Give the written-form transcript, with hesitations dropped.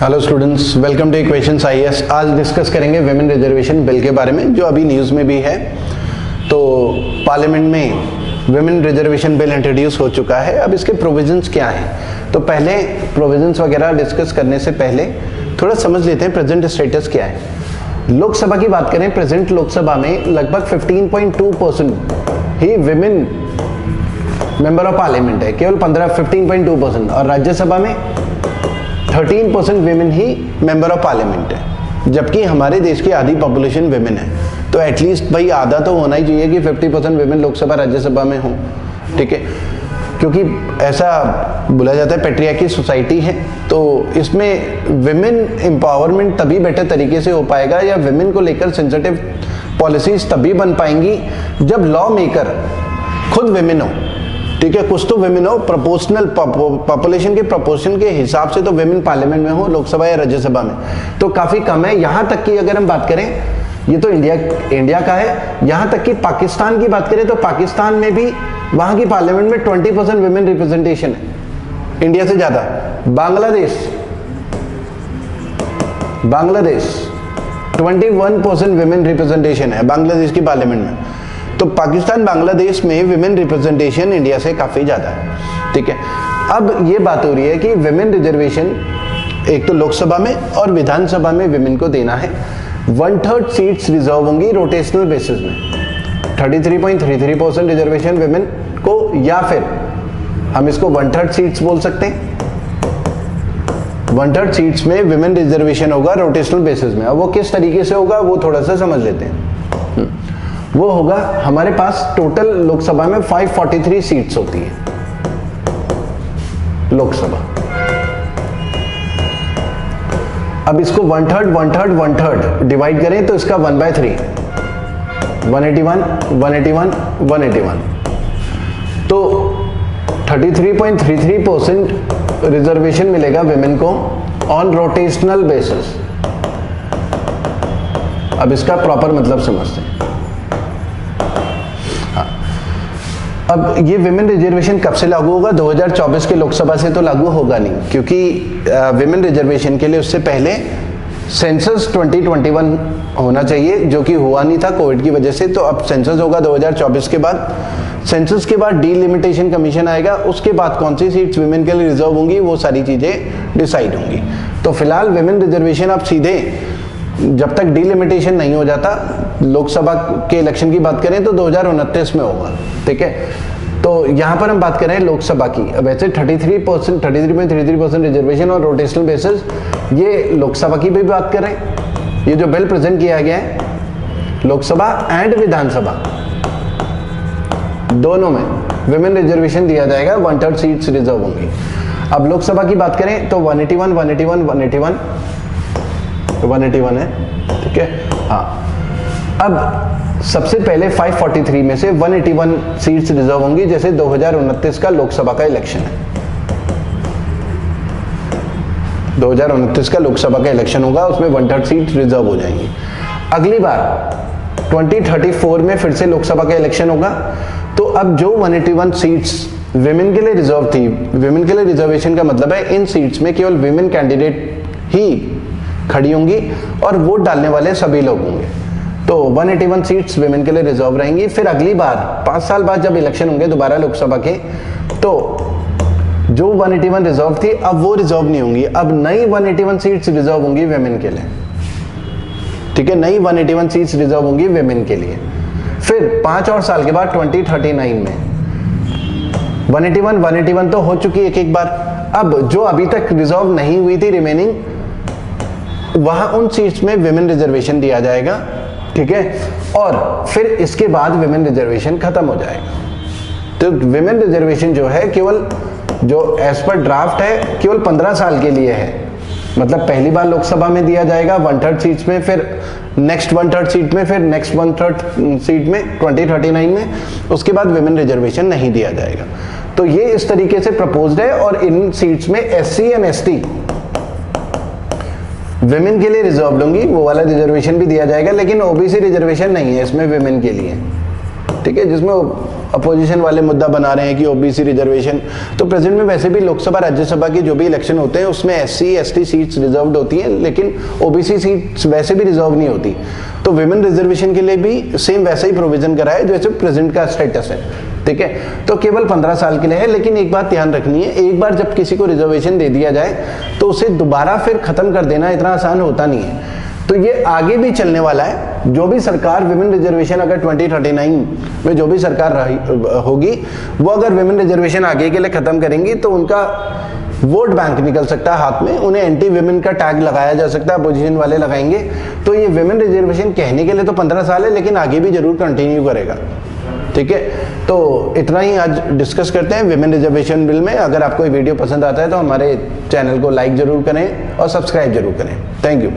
Hello students, welcome two equations IAS. आज discuss करेंगे women reservation bill के बारे में, जो अभी न्यूज़ में भी है। तो पार्लियामेंट में विमेन रिजर्वेशन बिल इंट्रोड्यूस हो चुका है। अब इसके प्रोविजंस क्या हैं, तो पहले प्रोविजंस वगैरह डिस्कस करने से पहले थोड़ा समझ लेते हैं प्रेजेंट स्टेटस क्या है। लोकसभा की बात करें, प्रेजेंट लोकसभा में लगभग 15.2% ही विमेन मेंबर ऑफ पार्लियामेंट है, केवल 15.2%। और राज्यसभा में 13% women he member of parliament है, जबकि हमारे देश की आधी पॉपुलेशन विमेन है। तो एटलीस्ट भाई आधा तो होना ही चाहिए कि 50% विमेन लोकसभा राज्यसभा में हो, ठीक है। क्योंकि ऐसा बोला जाता है पेट्रियार्की सोसाइटी है, तो इसमें विमेन एम्पावरमेंट तभी बेटर तरीके से हो पाएगा या विमेन को लेकर सेंसिटिव पॉलिसीज तभी बन पाएंगी जब लॉ मेकर खुद विमेन हो, ठीक है। कुछ तो विमेन हो, प्रोपोर्शनल पॉपुलेशन के प्रोपोर्शन के हिसाब से तो विमेन पार्लियामेंट में हो, लोकसभा या राज्यसभा में तो काफी कम है। यहां तक कि अगर हम बात करें, ये तो इंडिया का है, यहां तक कि पाकिस्तान की बात करें तो पाकिस्तान में भी वहां की पार्लियामेंट में 20% विमेन रिप्रेजेंटेशन है, इंडिया से ज्यादा। बांग्लादेश 21% विमेन रिप्रेजेंटेशन है बांग्लादेश की पार्लियामेंट में। तो पाकिस्तान बांग्लादेश में विमेन रिप्रेजेंटेशन इंडिया से काफी ज्यादा है, ठीक है। अब ये बात हो रही है कि विमेन रिजर्वेशन एक तो लोकसभा में और विधानसभा में विमेन को देना है। 1/3 सीट्स रिजर्व होंगी रोटेशनल बेसिस में, 33.33% रिजर्वेशन विमेन को, या फिर हम इसको 1/3 सीट्स बोल सकते हैं। 1/3 सीट्स में विमेन रिजर्वेशन होगा रोटेशनल बेसिस में। अब वो किस तरीके से होगा वो थोड़ा सा समझ लेते हैं। वो होगा, हमारे पास टोटल लोकसभा में 543 सीट्स होती है लोकसभा। अब इसको 1/3 डिवाइड करें तो इसका 1/3 181 तो 33.33% रिजर्वेशन मिलेगा विमेन को ऑन रोटेशनल बेसिस। अब इसका प्रॉपर मतलब समझते हैं। अब ये विमेन रिजर्वेशन कब से लागू होगा? 2024 के लोकसभा से तो लागू होगा नहीं, क्योंकि विमेन रिजर्वेशन के लिए उससे पहले सेंसस 2021 होना चाहिए, जो कि हुआ नहीं था कोविड की वजह से। तो अब सेंसस होगा 2024 के बाद। सेंसस के बाद डीलिमिटेशन कमीशन आएगा, उसके बाद कौन सी सीट्स विमेन के लिए रिजर्व होंगी वो सारी चीजें डिसाइड होंगी। तो फिलहाल विमेन रिजर्वेशन अब सीधे जब तक डीलिमिटेशन नहीं हो जाता, लोकसभा के इलेक्शन की बात करें तो 2029 में होगा, ठीक है। तो यहां पर हम बात करें लोकसभा की। अब ऐसे 33.33% रिजर्वेशन और रोटेशनल बेसिस, ये लोकसभा की भी बात करें। ये जो बिल प्रेजेंट किया गया है, लोकसभा एंड विधानसभा दोनों में विमेन रिजर्वेशन दिया जाएगा, 1/3 सीट्स रिजर्व होंगी। अब लोकसभा की बात करें तो 181 है, ठीक है। हाँ, अब सबसे पहले 543 में से 181 सीट्स रिजर्व होंगी, जैसे 2029 का लोकसभा का इलेक्शन है। 2029 का लोकसभा का इलेक्शन होगा, उसमें 1/3 सीट रिजर्व हो जाएंगी। अगली बार 2034 में फिर से लोकसभा का इलेक्शन होगा। तो अब जो 181 सीट्स विमेन के लिए रिजर्व थी, विमेन के लिए रिजर्वेशन का मतलब है इन सीट्स में केवल विमेन कैंडिडेट ही खड़ी होंगी और वोट डालने वाले सभी लोग होंगे। तो 181 सीट्स विमेन के लिए रिजर्व रहेंगी। फिर अगली बार 5 साल बाद जब इलेक्शन होंगे दोबारा लोकसभा के, तो जो 181 रिजर्व थी अब वो रिजर्व नहीं होंगी, अब नई 181 सीट्स रिजर्व होंगी विमेन के लिए, ठीक है। नई 181 सीट्स रिजर्व होंगी विमेन के लिए। फिर 5 और साल के बाद 2039 में 181 तो हो चुकी एक बार। अब जो अभी तक रिजर्व नहीं हुई थी रिमेनिंग, वहां उन सीट्स में विमेन रिजर्वेशन दिया जाएगा, ठीक है। और फिर इसके बाद विमेन रिजर्वेशन खत्म हो जाएगा। तो विमेन रिजर्वेशन जो है केवल, जो एज पर ड्राफ्ट है, केवल 15 साल के लिए है। मतलब पहली बार लोकसभा में दिया जाएगा 1/3 सीट्स में, फिर नेक्स्ट 1/3 सीट में, फिर नेक्स्ट 1/3 सीट में 2039 में, उसके बाद विमेन रिजर्वेशन नहीं दिया जाएगा। तो ये इस तरीके से प्रपोज्ड है। और इन सीट्स में SC एंड ST विमेन के लिए रिजर्व होंगी, वो वाला रिजर्वेशन भी दिया जाएगा। लेकिन OBC रिजर्वेशन नहीं है इसमें विमेन के लिए, ठीक है, जिसमें अपोजिशन वाले मुद्दा बना रहे हैं कि ओबीसी रिजर्वेशन, तो प्रेजेंट में वैसे भी लोकसभा राज्यसभा की जो भी इलेक्शन होते हैं उसमें एससी एसटी सीट्स रिजर्व्ड होती हैं, लेकिन ओबीसी सीट्स वैसे भी रिजर्व नहीं होती। तो विमेन रिजर्वेशन के लिए भी सेम वैसा ही प्रोविजन करा है जैसे प्रेजेंट का स्टेटस है, ठीक है। तो केवल 15 साल के लिए है, लेकिन एक बात ध्यान रखनी है, एक बार जब किसी को रिजर्वेशन दे दिया जाए तो उसे दोबारा फिर खत्म कर देना इतना आसान होता नहीं है। तो ये आगे भी चलने वाला है। जो भी सरकार विमेन रिजर्वेशन अगर 2039 में जो भी सरकार होगी, वो अगर विमेन रिजर्वेशन आगे के लिए खत्म करेंगी तो उनका वोट बैंक निकल सकता है हाथ में, उन्हें एंटी विमेन का टैग लगाया जा सकता है, अपोजिशन वाले लगाएंगे। तो ये विमेन रिजर्वेशन कहने के लिए तो 15 साल है, लेकिन आगे भी जरूर कंटिन्यू करेगा, ठीक है। तो इतना ही आज डिस्कस करते हैं विमेन रिजर्वेशन बिल में। अगर आपको ये वीडियो पसंद आता है तो हमारे चैनल को लाइक जरूर करें और सब्सक्राइब जरूर करें। Thank you.